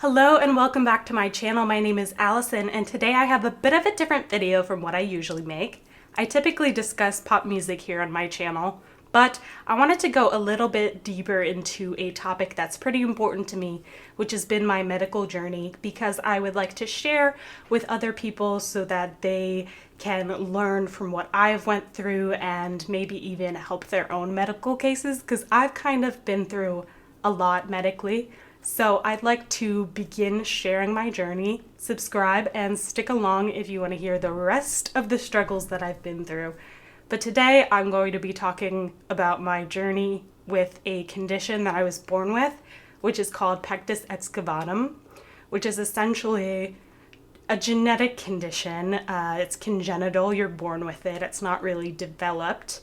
Hello and welcome back to my channel. My name is Allison and today I have a bit of a different video from what I usually make. I typically discuss pop music here on my channel, but I wanted to go a little bit deeper into a topic that's pretty important to me, which has been my medical journey, because I would like to share with other people so that they can learn from what I've went through and maybe even help their own medical cases, because I've kind of been through a lot medically. So I'd like to begin sharing my journey. Subscribe and stick along if you want to hear the rest of the struggles that I've been through. But today I'm going to be talking about my journey with a condition that I was born with, which is called Pectus Excavatum, which is essentially a genetic condition. It's congenital, you're born with it, it's not really developed.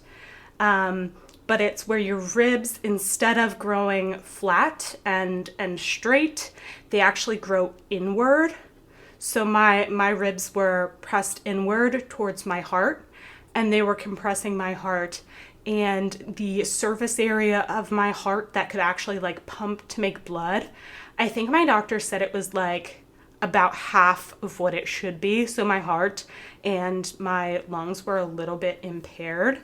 But it's where your ribs, instead of growing flat and straight, they actually grow inward. So my ribs were pressed inward towards my heart, and they were compressing my heart. And the surface area of my heart that could actually pump to make blood, I think my doctor said it was about half of what it should be. So my heart and my lungs were a little bit impaired.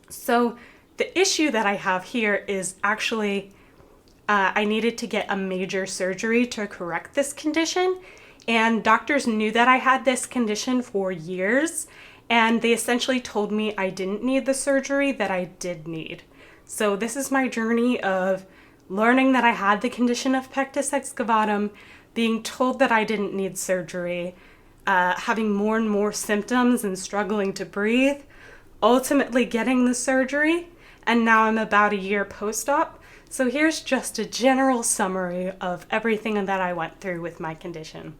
So the issue that I have here is actually I needed to get a major surgery to correct this condition, and doctors knew that I had this condition for years, and they essentially told me I didn't need the surgery that I did need. So this is my journey of learning that I had the condition of Pectus excavatum, being told that I didn't need surgery, having more and more symptoms and struggling to breathe, ultimately getting the surgery, and now I'm about a year post-op. So here's just a general summary of everything that I went through with my condition.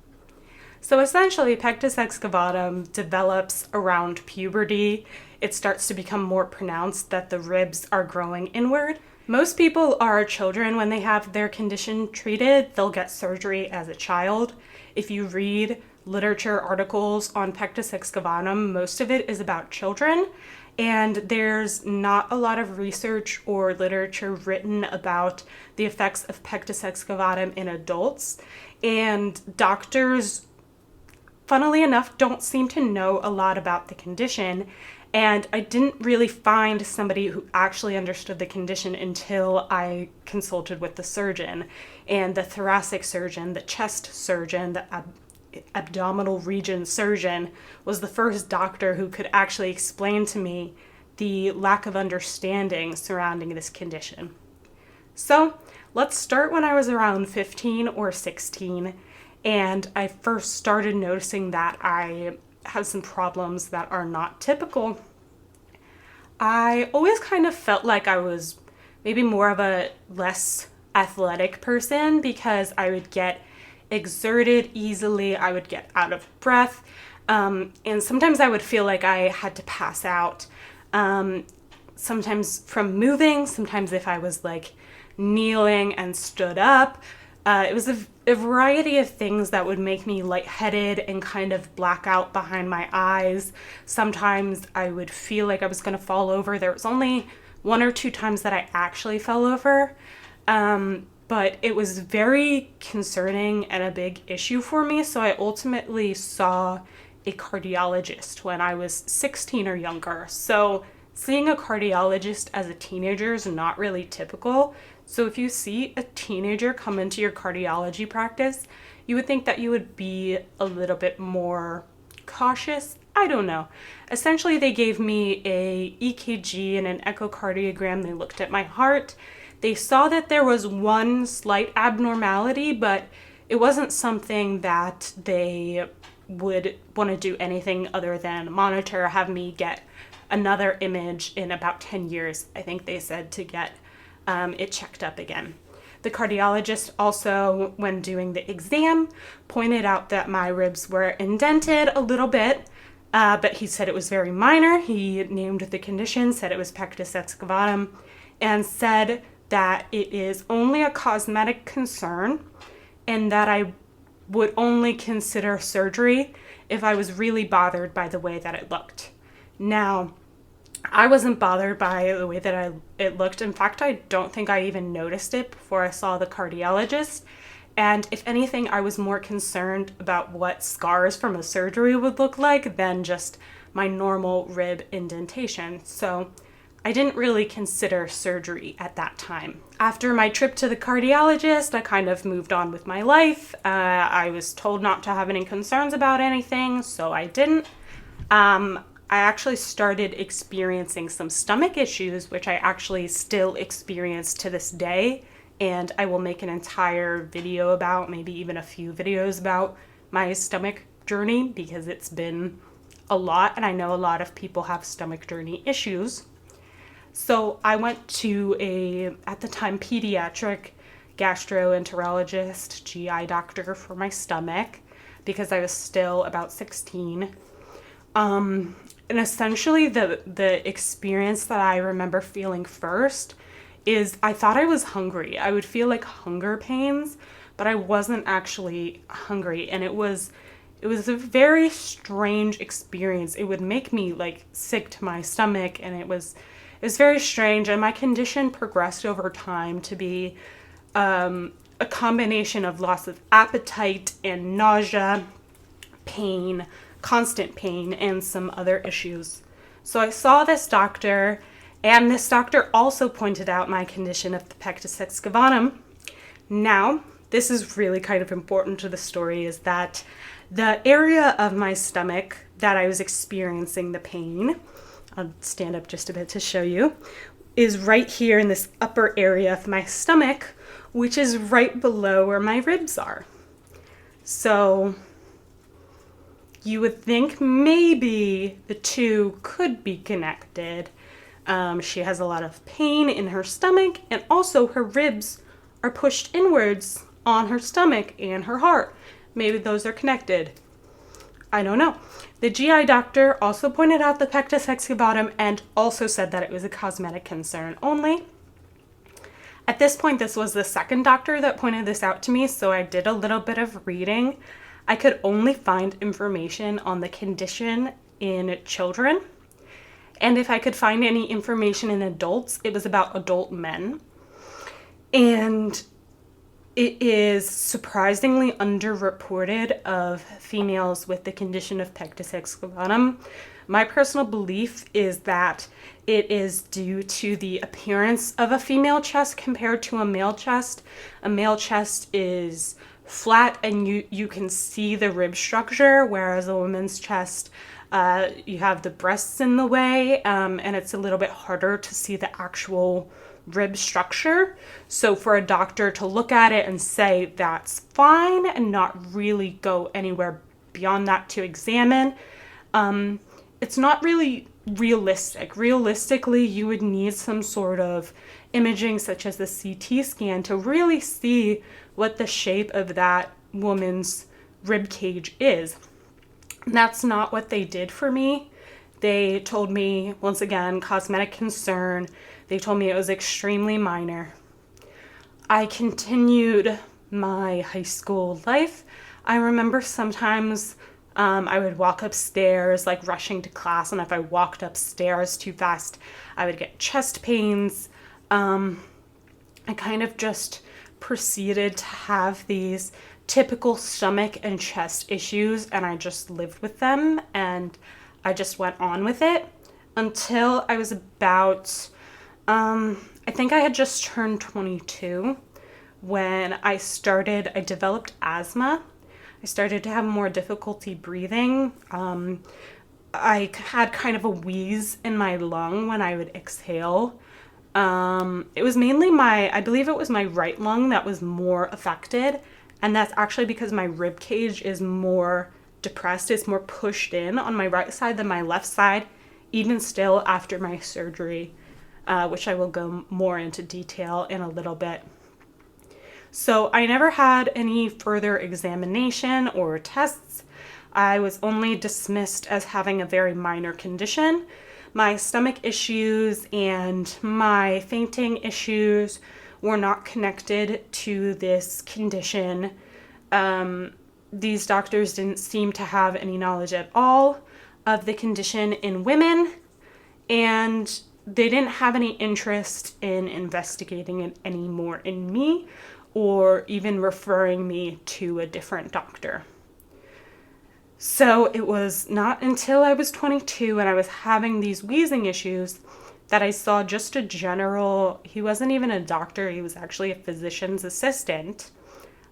So essentially, Pectus excavatum develops around puberty. It starts to become more pronounced that the ribs are growing inward. Most people are children when they have their condition treated. They'll get surgery as a child. If you read literature articles on Pectus excavatum, most of it is about children. And there's not a lot of research or literature written about the effects of Pectus excavatum in adults. And doctors, funnily enough, don't seem to know a lot about the condition. And I didn't really find somebody who actually understood the condition until I consulted with the surgeon. And the thoracic surgeon, the chest surgeon, the abdominal region surgeon was the first doctor who could actually explain to me the lack of understanding surrounding this condition. So let's start when I was around 15 or 16, and I first started noticing that I had some problems that are not typical. I always kind of felt like I was maybe more of a less athletic person because I would get exerted easily, I would get out of breath, and sometimes I would feel like I had to pass out, sometimes from moving, sometimes if I was kneeling and stood up. It was a variety of things that would make me lightheaded and kind of black out behind my eyes. Sometimes I would feel like I was going to fall over. There was only one or two times that I actually fell over. But it was very concerning and a big issue for me, so I ultimately saw a cardiologist when I was 16 or younger. So seeing a cardiologist as a teenager is not really typical. So if you see a teenager come into your cardiology practice, you would think that you would be a little bit more cautious. I don't know. Essentially, they gave me a EKG and an echocardiogram. They looked at my heart. They saw that there was one slight abnormality, but it wasn't something that they would want to do anything other than monitor, have me get another image in about 10 years, I think they said, to get it checked up again. The cardiologist also, when doing the exam, pointed out that my ribs were indented a little bit, but he said it was very minor. He named the condition, said it was Pectus excavatum, and said that it is only a cosmetic concern and that I would only consider surgery if I was really bothered by the way that it looked. Now, I wasn't bothered by the way that it looked. In fact, I don't think I even noticed it before I saw the cardiologist. And if anything, I was more concerned about what scars from a surgery would look like than just my normal rib indentation. So I didn't really consider surgery at that time. After my trip to the cardiologist, I kind of moved on with my life. I was told not to have any concerns about anything, so I didn't. I actually started experiencing some stomach issues, which I actually still experience to this day. And I will make an entire video about, maybe even a few videos about my stomach journey, because it's been a lot, and I know a lot of people have stomach journey issues. So I went to at the time, pediatric gastroenterologist, GI doctor for my stomach, because I was still about 16. And essentially the experience that I remember feeling first is I thought I was hungry. I would feel like hunger pains, but I wasn't actually hungry. And it was a very strange experience. It would make me like sick to my stomach, and it was very strange. And my condition progressed over time to be a combination of loss of appetite and nausea, pain, constant pain, and some other issues. So I saw this doctor, and this doctor also pointed out my condition of the Pectus Excavatum. Now, this is really kind of important to the story, is that the area of my stomach that I was experiencing the pain, I'll stand up just a bit to show you, is right here in this upper area of my stomach, which is right below where my ribs are. So you would think maybe the two could be connected. She has a lot of pain in her stomach, and also her ribs are pushed inwards on her stomach and her heart. Maybe those are connected. I don't know. The GI doctor also pointed out the Pectus Excavatum and also said that it was a cosmetic concern only. At this point, this was the second doctor that pointed this out to me, so I did a little bit of reading. I could only find information on the condition in children. And if I could find any information in adults, it was about adult men. And it is surprisingly underreported of females with the condition of Pectus Excavatum. My personal belief is that it is due to the appearance of a female chest compared to a male chest. A male chest is flat and you can see the rib structure, whereas a woman's chest, you have the breasts in the way, and it's a little bit harder to see the actual rib structure. So for a doctor to look at it and say that's fine and not really go anywhere beyond that to examine, it's not really realistic. Realistically, you would need some sort of imaging such as the CT scan to really see what the shape of that woman's rib cage is. That's not what they did for me. They told me, once again, cosmetic concern. They told me it was extremely minor. I continued my high school life. I remember sometimes I would walk upstairs, like rushing to class, and if I walked upstairs too fast, I would get chest pains. I kind of just proceeded to have these typical stomach and chest issues, and I just lived with them, and I just went on with it until I was about, I think I had just turned 22 when I developed asthma. I started to have more difficulty breathing. I had kind of a wheeze in my lung when I would exhale. It was mainly I believe it was my right lung that was more affected. And that's actually because my rib cage is more depressed. It's more pushed in on my right side than my left side, even still after my surgery, which I will go more into detail in a little bit. So I never had any further examination or tests. I was only dismissed as having a very minor condition. My stomach issues and my fainting issues were not connected to this condition. These doctors didn't seem to have any knowledge at all of the condition in women, and they didn't have any interest in investigating it anymore in me or even referring me to a different doctor. So it was not until I was 22 and I was having these wheezing issues that I saw just a general, he wasn't even a doctor, he was actually a physician's assistant.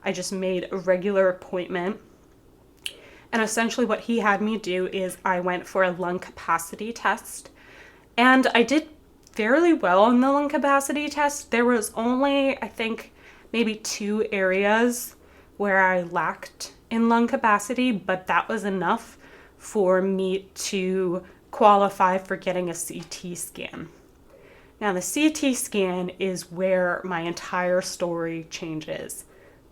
I just made a regular appointment. And essentially what he had me do is I went for a lung capacity test. And I did fairly well on the lung capacity test. There was only, I think, maybe 2 areas where I lacked in lung capacity, but that was enough for me to qualify for getting a CT scan. Now, the CT scan is where my entire story changes,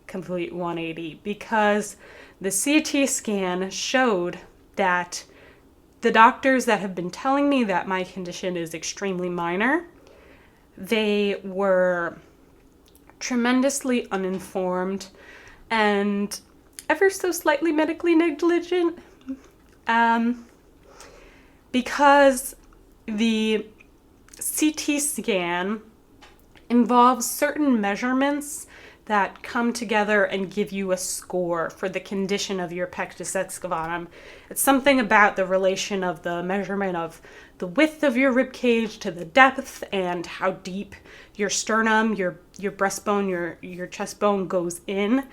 complete 180, because the CT scan showed that the doctors that have been telling me that my condition is extremely minor, they were tremendously uninformed and ever so slightly medically negligent, because the CT scan involves certain measurements that come together and give you a score for the condition of your pectus excavatum. It's something about the relation of the measurement of the width of your rib cage to the depth and how deep your sternum, your breastbone, your chest bone goes in.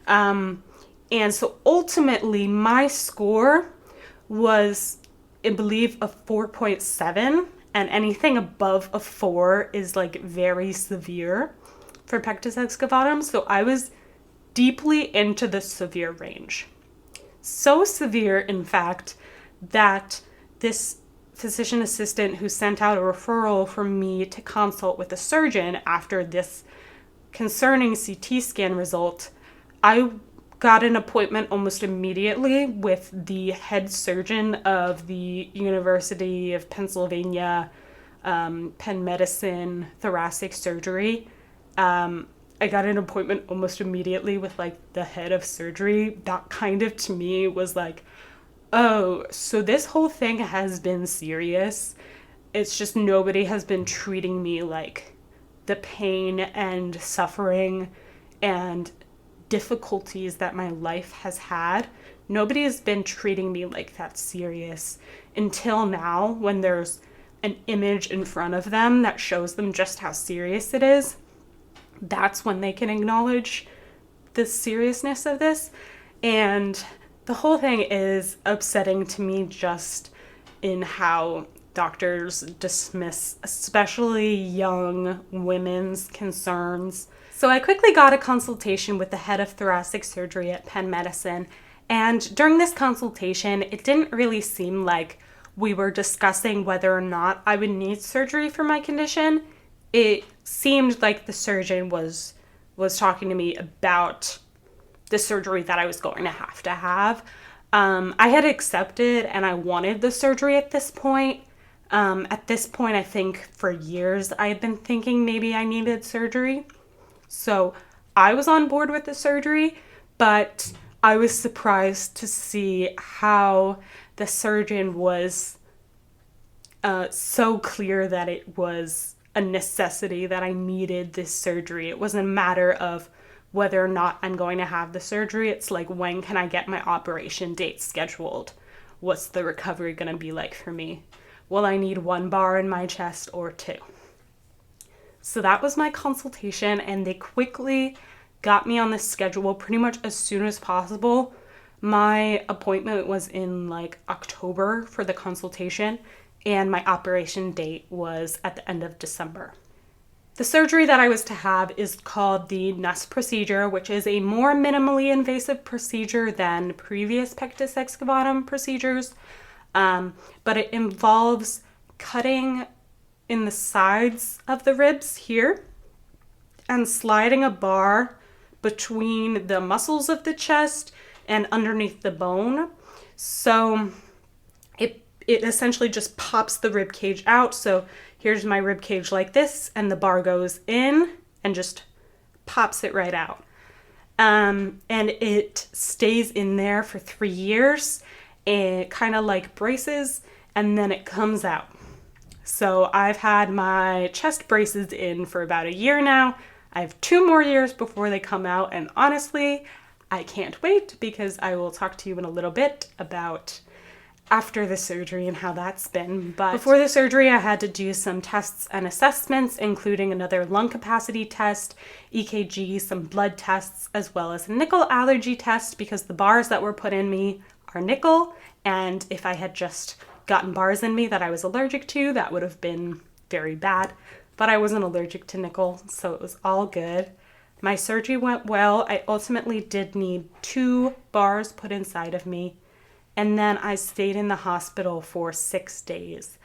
And so ultimately my score was, I believe, a 4.7, and anything above a 4 is like very severe for pectus excavatum. So I was deeply into the severe range. So severe, in fact, that this physician assistant who sent out a referral for me to consult with a surgeon after this concerning CT scan result, I got an appointment almost immediately with the head surgeon of the University of Pennsylvania Penn Medicine thoracic surgery. I got an appointment almost immediately with like the head of surgery. That kind of to me was like, oh, so this whole thing has been serious. It's just nobody has been treating me like the pain and suffering and difficulties that my life has had. Nobody has been treating me like that serious until now, when there's an image in front of them that shows them just how serious it is. That's when they can acknowledge the seriousness of this. And the whole thing is upsetting to me just in how doctors dismiss especially young women's concerns. So I quickly got a consultation with the head of thoracic surgery at Penn Medicine, and during this consultation, it didn't really seem like we were discussing whether or not I would need surgery for my condition. It seemed like the surgeon was talking to me about the surgery that I was going to have. I had accepted and I wanted the surgery at this point. At this point, I think for years I had been thinking maybe I needed surgery. So I was on board with the surgery, but I was surprised to see how the surgeon was so clear that it was a necessity that I needed this surgery. It wasn't a matter of whether or not I'm going to have the surgery. It's like, when can I get my operation date scheduled? What's the recovery going to be like for me? Will I need 1 bar in my chest or 2? So that was my consultation, and they quickly got me on the schedule pretty much as soon as possible. My appointment was in like October for the consultation, and my operation date was at the end of December. The surgery that I was to have is called the Nuss procedure, which is a more minimally invasive procedure than previous pectus excavatum procedures, but it involves cutting in the sides of the ribs here and sliding a bar between the muscles of the chest and underneath the bone. So it essentially just pops the rib cage out. So here's my rib cage like this, and the bar goes in and just pops it right out. And it stays in there for 3 years, and kind of like braces, and then it comes out. So I've had my chest braces in for about a year now. I have 2 more years before they come out, and honestly, I can't wait because I will talk to you in a little bit about after the surgery and how that's been. But before the surgery, I had to do some tests and assessments, including another lung capacity test, EKG, some blood tests, as well as a nickel allergy test because the bars that were put in me are nickel, and if I had just gotten bars in me that I was allergic to, that would have been very bad. But I wasn't allergic to nickel, so it was all good. My surgery went well. I ultimately did need 2 bars put inside of me, and then I stayed in the hospital for 6 days.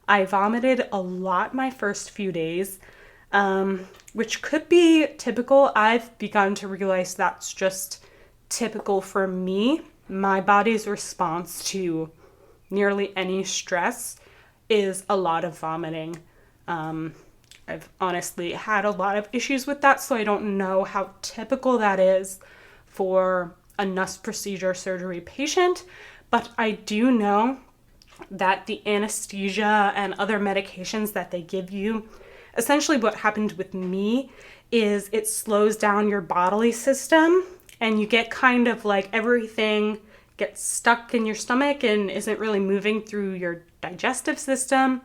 I vomited a lot my first few days, which could be typical. I've begun to realize that's just typical for me. My body's response to nearly any stress is a lot of vomiting. I've honestly had a lot of issues with that, so I don't know how typical that is for a Nuss procedure surgery patient, but I do know that the anesthesia and other medications that they give you, essentially what happened with me is it slows down your bodily system and you get kind of like everything gets stuck in your stomach and isn't really moving through your digestive system.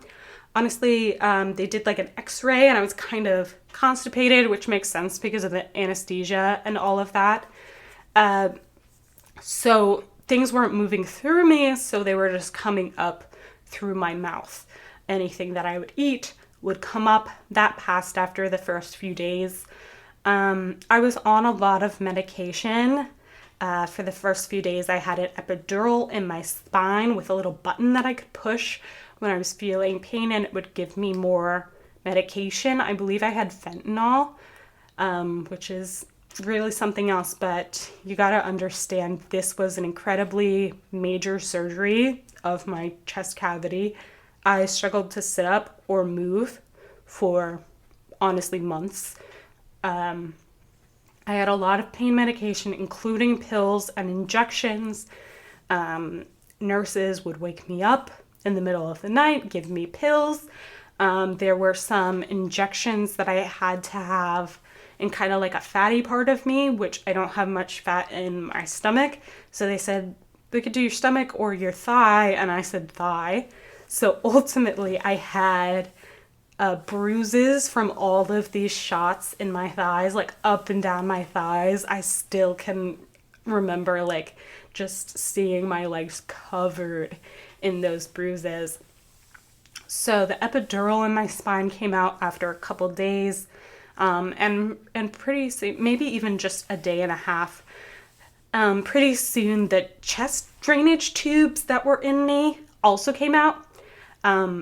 Honestly, they did like an x-ray and I was kind of constipated, which makes sense because of the anesthesia and all of that. So things weren't moving through me, so they were just coming up through my mouth. Anything that I would eat would come up. That passed after the first few days. I was on a lot of medication. For the first few days, I had an epidural in my spine with a little button that I could push when I was feeling pain, and it would give me more medication. I believe I had fentanyl, which is really something else, but you gotta understand this was an incredibly major surgery of my chest cavity. I struggled to sit up or move for honestly months. I had a lot of pain medication, including pills and injections. Nurses would wake me up in the middle of the night, give me pills. There were some injections that I had to have in kind of like a fatty part of me, which I don't have much fat in my stomach. So they said, we could do your stomach or your thigh, and I said thigh. So ultimately I had bruises from all of these shots in my thighs, like up and down my thighs. I still can remember like just seeing my legs covered in those bruises. So the epidural in my spine came out after a couple days, and pretty soon, maybe even just a day and a half. Pretty soon the chest drainage tubes that were in me also came out.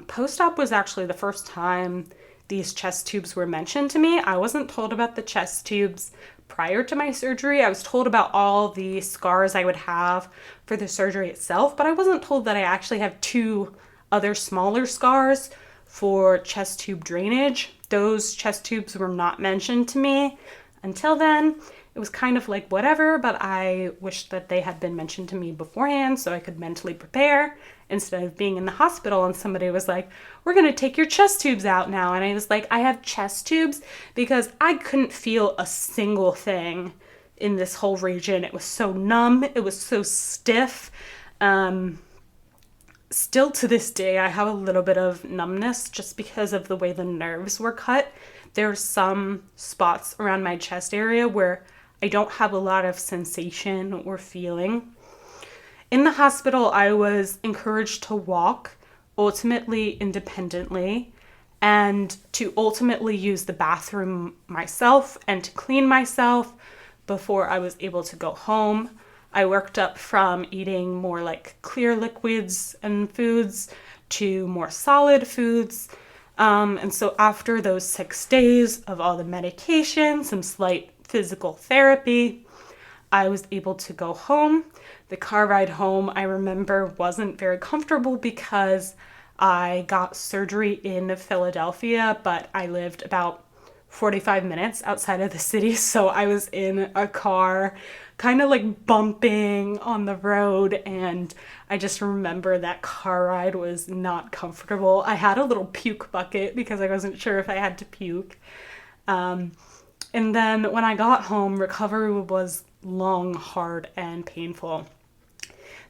Post-op was actually the first time these chest tubes were mentioned to me. I wasn't told about the chest tubes prior to my surgery. I was told about all the scars I would have for the surgery itself, but I wasn't told that I actually have 2 other smaller scars for chest tube drainage. Those chest tubes were not mentioned to me until then. It was kind of like whatever, but I wished that they had been mentioned to me beforehand so I could mentally prepare instead of being in the hospital and somebody was like, we're going to take your chest tubes out now. And I was like, I have chest tubes, because I couldn't feel a single thing in this whole region. It was so numb. It was so stiff. Still to this day, I have a little bit of numbness just because of the way the nerves were cut. There are some spots around my chest area where I don't have a lot of sensation or feeling. In the hospital, I was encouraged to walk, ultimately independently, and to ultimately use the bathroom myself and to clean myself before I was able to go home. I worked up from eating more like clear liquids and foods to more solid foods. And so after those 6 days of all the medication, some slight physical therapy, I was able to go home. The car ride home, I remember, wasn't very comfortable because I got surgery in Philadelphia, but I lived about 45 minutes outside of the city, so I was in a car kind of like bumping on the road, and I just remember that car ride was not comfortable. I had a little puke bucket because I wasn't sure if I had to puke. And then when I got home, recovery was long, hard, and painful.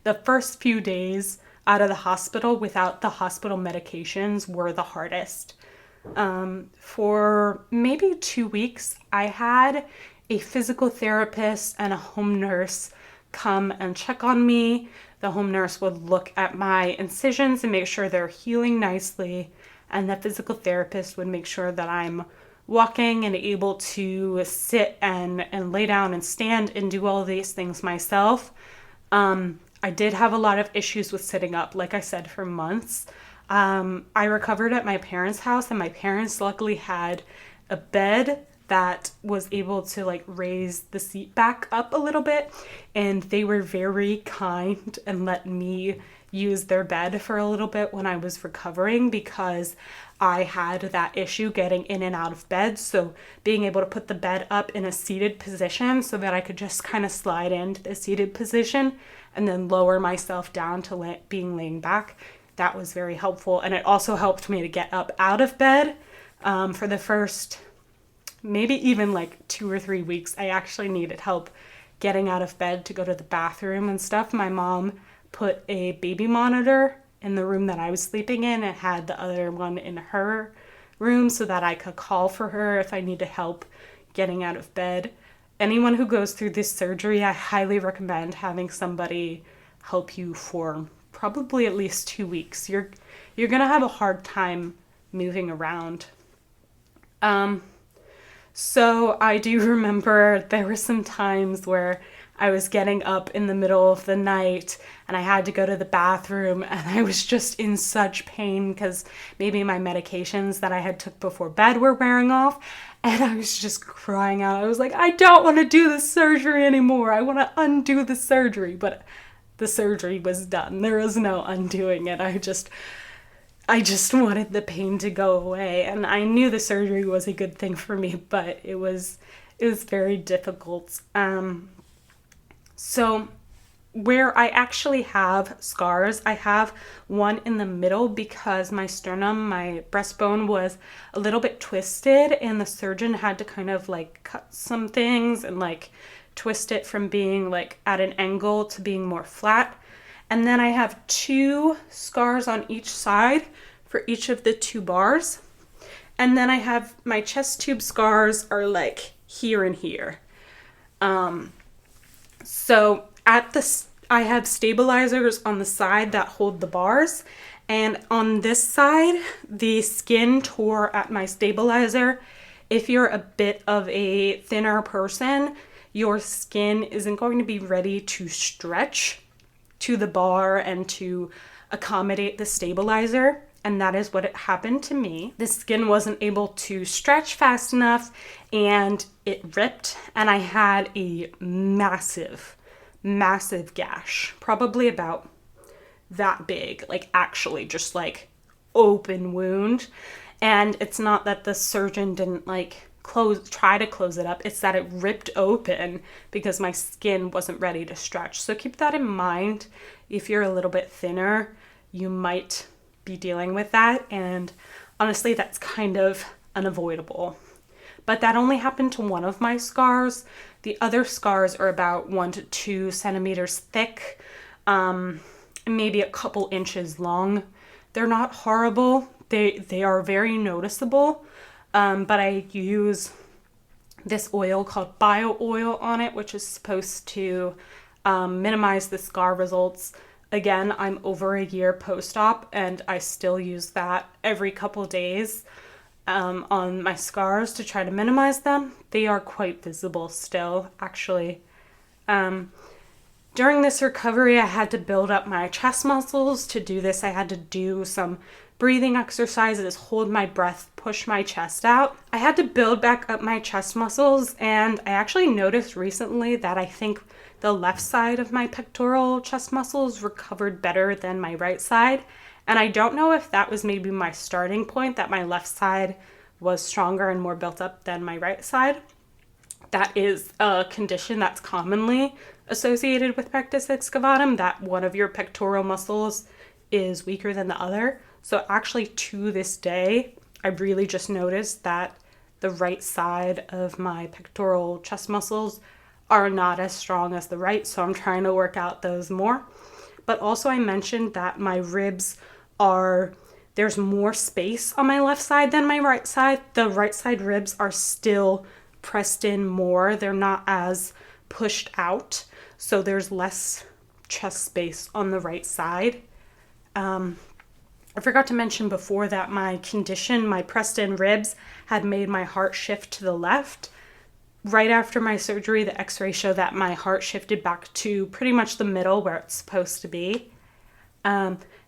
The first few days out of the hospital without the hospital medications were the hardest. For maybe 2 weeks, I had a physical therapist and a home nurse come and check on me. The home nurse would look at my incisions and make sure they're healing nicely. And the physical therapist would make sure that I'm walking and able to sit and lay down and stand and do all of these things myself. I did have a lot of issues with sitting up, like I said, for months. I recovered at my parents' house, and my parents luckily had a bed that was able to like raise the seat back up a little bit, and they were very kind and let me use their bed for a little bit when I was recovering, because I had that issue getting in and out of bed. So being able to put the bed up in a seated position so that I could just kind of slide into the seated position and then lower myself down to being laying back, that was very helpful. And it also helped me to get up out of bed. For the first maybe even like 2 or 3 weeks, I actually needed help getting out of bed to go to the bathroom and stuff. My mom put a baby monitor in the room that I was sleeping in and had the other one in her room so that I could call for her if I needed help getting out of bed. Anyone who goes through this surgery, I highly recommend having somebody help you for probably at least 2 weeks. You're gonna have a hard time moving around. So I do remember there were some times where I was getting up in the middle of the night and I had to go to the bathroom, and I was just in such pain because maybe my medications that I had took before bed were wearing off, and I was just crying out. I was like, I don't want to do the surgery anymore. I want to undo the surgery, but the surgery was done. There was no undoing it. I just wanted the pain to go away, and I knew the surgery was a good thing for me, but it was very difficult. So where I actually have scars, I have one in the middle because my sternum, my breastbone was a little bit twisted, and the surgeon had to kind of like cut some things and like twist it from being like at an angle to being more flat. And then I have 2 scars on each side for each of the 2 bars. And then I have my chest tube scars are like here and here. So I have stabilizers on the side that hold the bars. And on this side, the skin tore at my stabilizer. If you're a bit of a thinner person, your skin isn't going to be ready to stretch to the bar and to accommodate the stabilizer, and that is what happened to me. The skin wasn't able to stretch fast enough, and it ripped, and I had a massive gash, probably about that big, like actually just like open wound. And it's not that the surgeon didn't like try to close it up, it's that it ripped open because my skin wasn't ready to stretch. So keep that in mind. If you're a little bit thinner, you might be dealing with that, and honestly that's kind of unavoidable. But that only happened to one of my scars. The other scars are about 1 to 2 centimeters thick, maybe a couple inches long. They're not horrible. They are very noticeable. But I use this oil called bio oil on it, which is supposed to minimize the scar results. Again, I'm over a year post-op, and I still use that every couple days on my scars to try to minimize them. They are quite visible still, actually. During this recovery, I had to build up my chest muscles. To do this, I had to do some breathing exercises, hold my breath, push my chest out. I had to build back up my chest muscles, and I actually noticed recently that I think the left side of my pectoral chest muscles recovered better than my right side. And I don't know if that was maybe my starting point, that my left side was stronger and more built up than my right side. That is a condition that's commonly associated with Pectus excavatum, that one of your pectoral muscles is weaker than the other. So actually to this day, I really just noticed that the right side of my pectoral chest muscles are not as strong as the right, so I'm trying to work out those more. But also I mentioned that my ribs there's more space on my left side than my right side. The right side ribs are still pressed in more. They're not as pushed out, so there's less chest space on the right side. I forgot to mention before that my condition, my pressed in ribs, had made my heart shift to the left. Right after my surgery, the x-ray showed that my heart shifted back to pretty much the middle where it's supposed to be.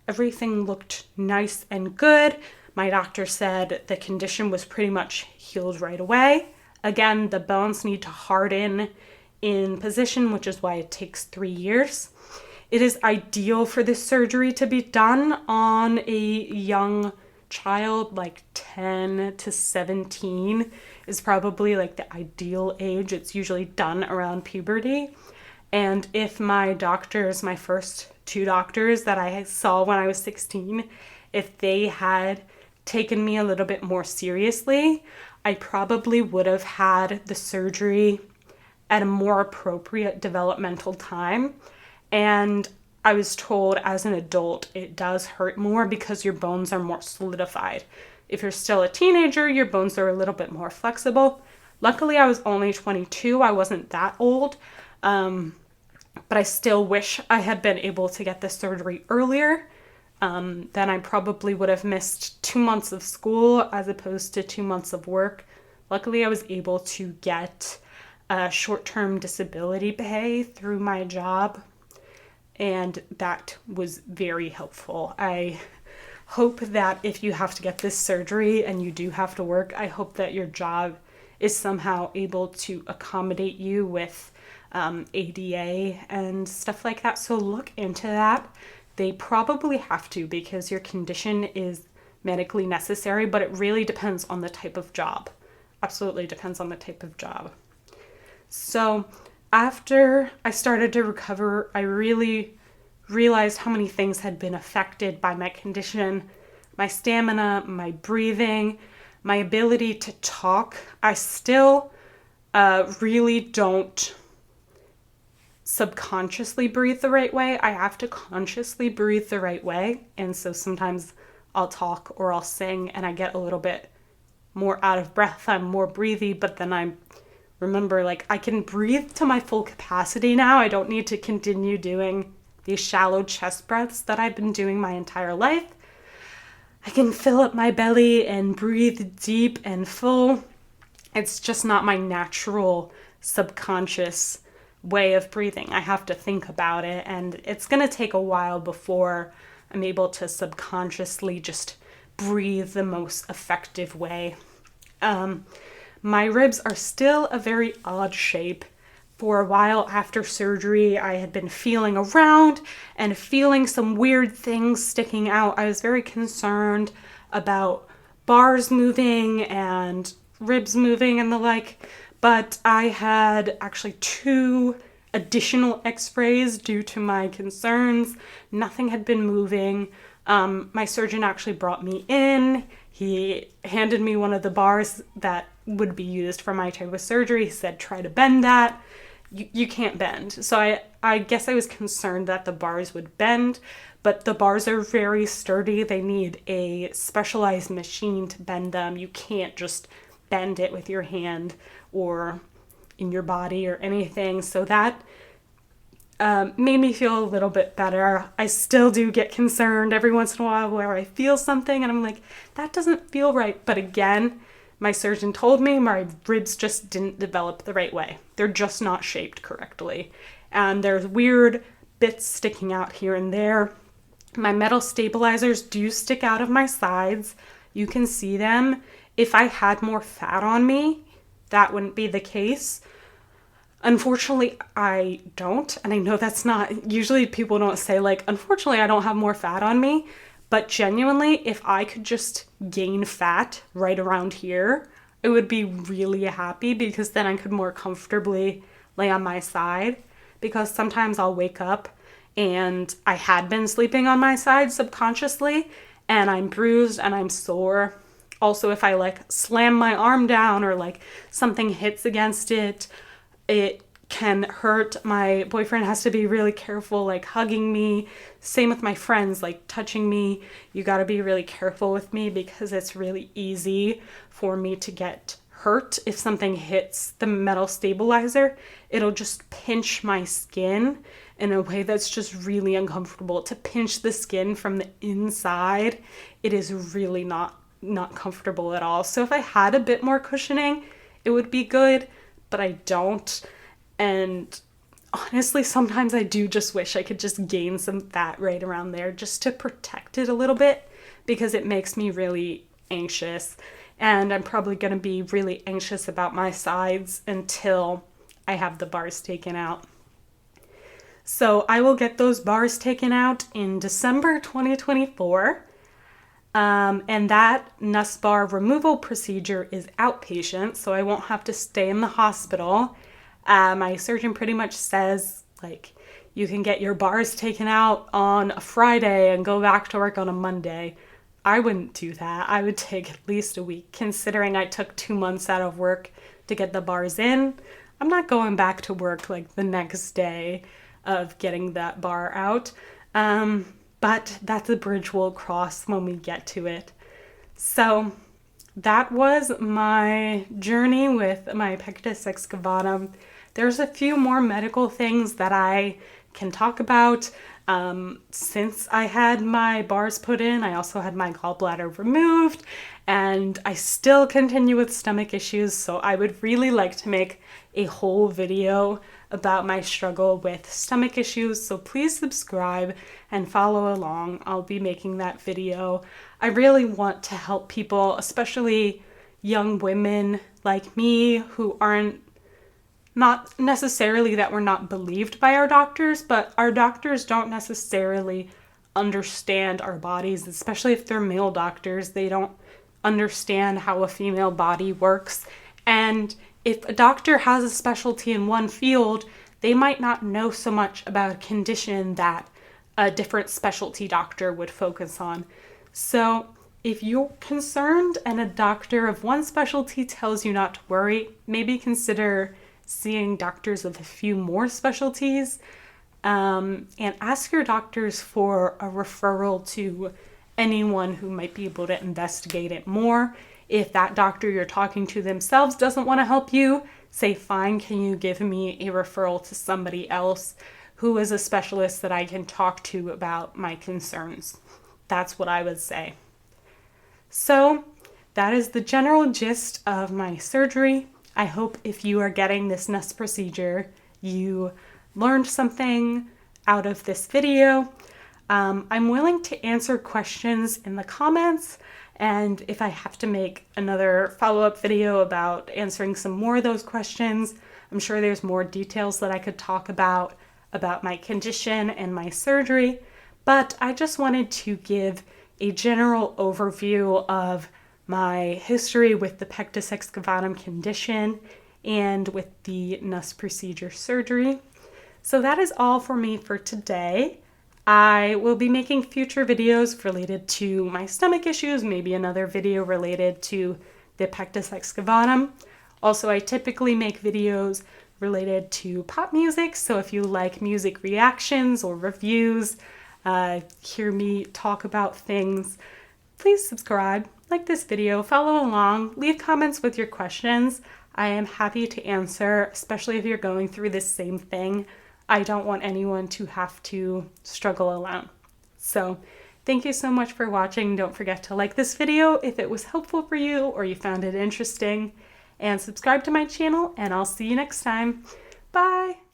Everything looked nice and good. My doctor said the condition was pretty much healed right away. Again, the bones need to harden in position, which is why it takes 3 years. It is ideal for this surgery to be done on a young child, like 10 to 17 is probably like the ideal age. It's usually done around puberty. And if my doctors, my first 2 doctors that I saw when I was 16, if they had taken me a little bit more seriously, I probably would have had the surgery at a more appropriate developmental time. And I was told as an adult, it does hurt more because your bones are more solidified. If you're still a teenager, your bones are a little bit more flexible. Luckily, I was only 22. I wasn't that old. But I still wish I had been able to get this surgery earlier. Then I probably would have missed 2 months of school as opposed to 2 months of work. Luckily, I was able to get short-term disability pay through my job, and that was very helpful. I hope that if you have to get this surgery and you do have to work, I hope that your job is somehow able to accommodate you with ADA and stuff like that. So look into that. They probably have to because your condition is medically necessary, but it really depends on the type of job. Absolutely depends on the type of job. So after I started to recover, I really realized how many things had been affected by my condition. My stamina, my breathing, my ability to talk. I still really don't subconsciously breathe the right way. I have to consciously breathe the right way. And so sometimes I'll talk or I'll sing and I get a little bit more out of breath. I'm more breathy, but then I remember, like, I can breathe to my full capacity now. I don't need to continue doing these shallow chest breaths that I've been doing my entire life. I can fill up my belly and breathe deep and full. It's just not my natural subconscious way of breathing. I have to think about it, and it's going to take a while before I'm able to subconsciously just breathe the most effective way. My ribs are still a very odd shape. For a while after surgery, I had been feeling around and feeling some weird things sticking out. I was very concerned about bars moving and ribs moving and the like, but I had actually 2 additional x-rays due to my concerns. Nothing had been moving. My surgeon actually brought me in. He handed me one of the bars that would be used for my type of surgery. He said, try to bend that. You can't bend. So I guess I was concerned that the bars would bend, but the bars are very sturdy. They need a specialized machine to bend them. You can't just bend it with your hand or in your body or anything. So that made me feel a little bit better. I still do get concerned every once in a while where I feel something and I'm like, that doesn't feel right. But again, my surgeon told me my ribs just didn't develop the right way. They're just not shaped correctly. And there's weird bits sticking out here and there. My metal stabilizers do stick out of my sides. You can see them. If I had more fat on me, that wouldn't be the case. Unfortunately, I don't. And I know that's not, usually people don't say like, unfortunately, I don't have more fat on me. But genuinely, if I could just gain fat right around here, I would be really happy because then I could more comfortably lay on my side. Because sometimes I'll wake up and I had been sleeping on my side subconsciously and I'm bruised and I'm sore. Also, if I like slam my arm down or like something hits against it, it can hurt. My boyfriend has to be really careful, like hugging me. Same with my friends, like touching me. You got to be really careful with me because it's really easy for me to get hurt. If something hits the metal stabilizer, it'll just pinch my skin in a way that's just really uncomfortable. To pinch the skin from the inside, it is really not comfortable at all. So if I had a bit more cushioning, it would be good, but I don't. And honestly, sometimes I do just wish I could just gain some fat right around there just to protect it a little bit, because it makes me really anxious. And I'm probably going to be really anxious about my sides until I have the bars taken out. So I will get those bars taken out in December 2024. And that Nuss bar removal procedure is outpatient, so I won't have to stay in the hospital. My surgeon pretty much says, like, you can get your bars taken out on a Friday and go back to work on a Monday. I wouldn't do that. I would take at least a week, considering I took 2 months out of work to get the bars in. I'm not going back to work like the next day of getting that bar out. But that's a bridge we'll cross when we get to it. So that was my journey with my Pectus Excavatum. There's a few more medical things that I can talk about. Since I had my bars put in, I also had my gallbladder removed, and I still continue with stomach issues, so I would really like to make a whole video about my struggle with stomach issues, so please subscribe and follow along. I'll be making that video. I really want to help people, especially young women like me who aren't, not necessarily that we're not believed by our doctors, but our doctors don't necessarily understand our bodies, especially if they're male doctors. They don't understand how a female body works. And if a doctor has a specialty in one field, they might not know so much about a condition that a different specialty doctor would focus on. So if you're concerned and a doctor of one specialty tells you not to worry, maybe consider seeing doctors of a few more specialties, and ask your doctors for a referral to anyone who might be able to investigate it more. If that doctor you're talking to themselves doesn't want to help you, say, fine, can you give me a referral to somebody else who is a specialist that I can talk to about my concerns? That's what I would say. So that is the general gist of my surgery. I hope if you are getting this Nuss procedure, you learned something out of this video. I'm willing to answer questions in the comments, and if I have to make another follow-up video about answering some more of those questions, I'm sure there's more details that I could talk about my condition and my surgery, but I just wanted to give a general overview of my history with the Pectus Excavatum condition and with the Nuss procedure surgery. So that is all for me for today. I will be making future videos related to my stomach issues, maybe another video related to the Pectus Excavatum. Also, I typically make videos related to pop music, so if you like music reactions or reviews, hear me talk about things, please subscribe, like this video, follow along, leave comments with your questions. I am happy to answer, especially if you're going through this same thing. I don't want anyone to have to struggle alone. So thank you so much for watching. Don't forget to like this video if it was helpful for you or you found it interesting, and subscribe to my channel, and I'll see you next time. Bye!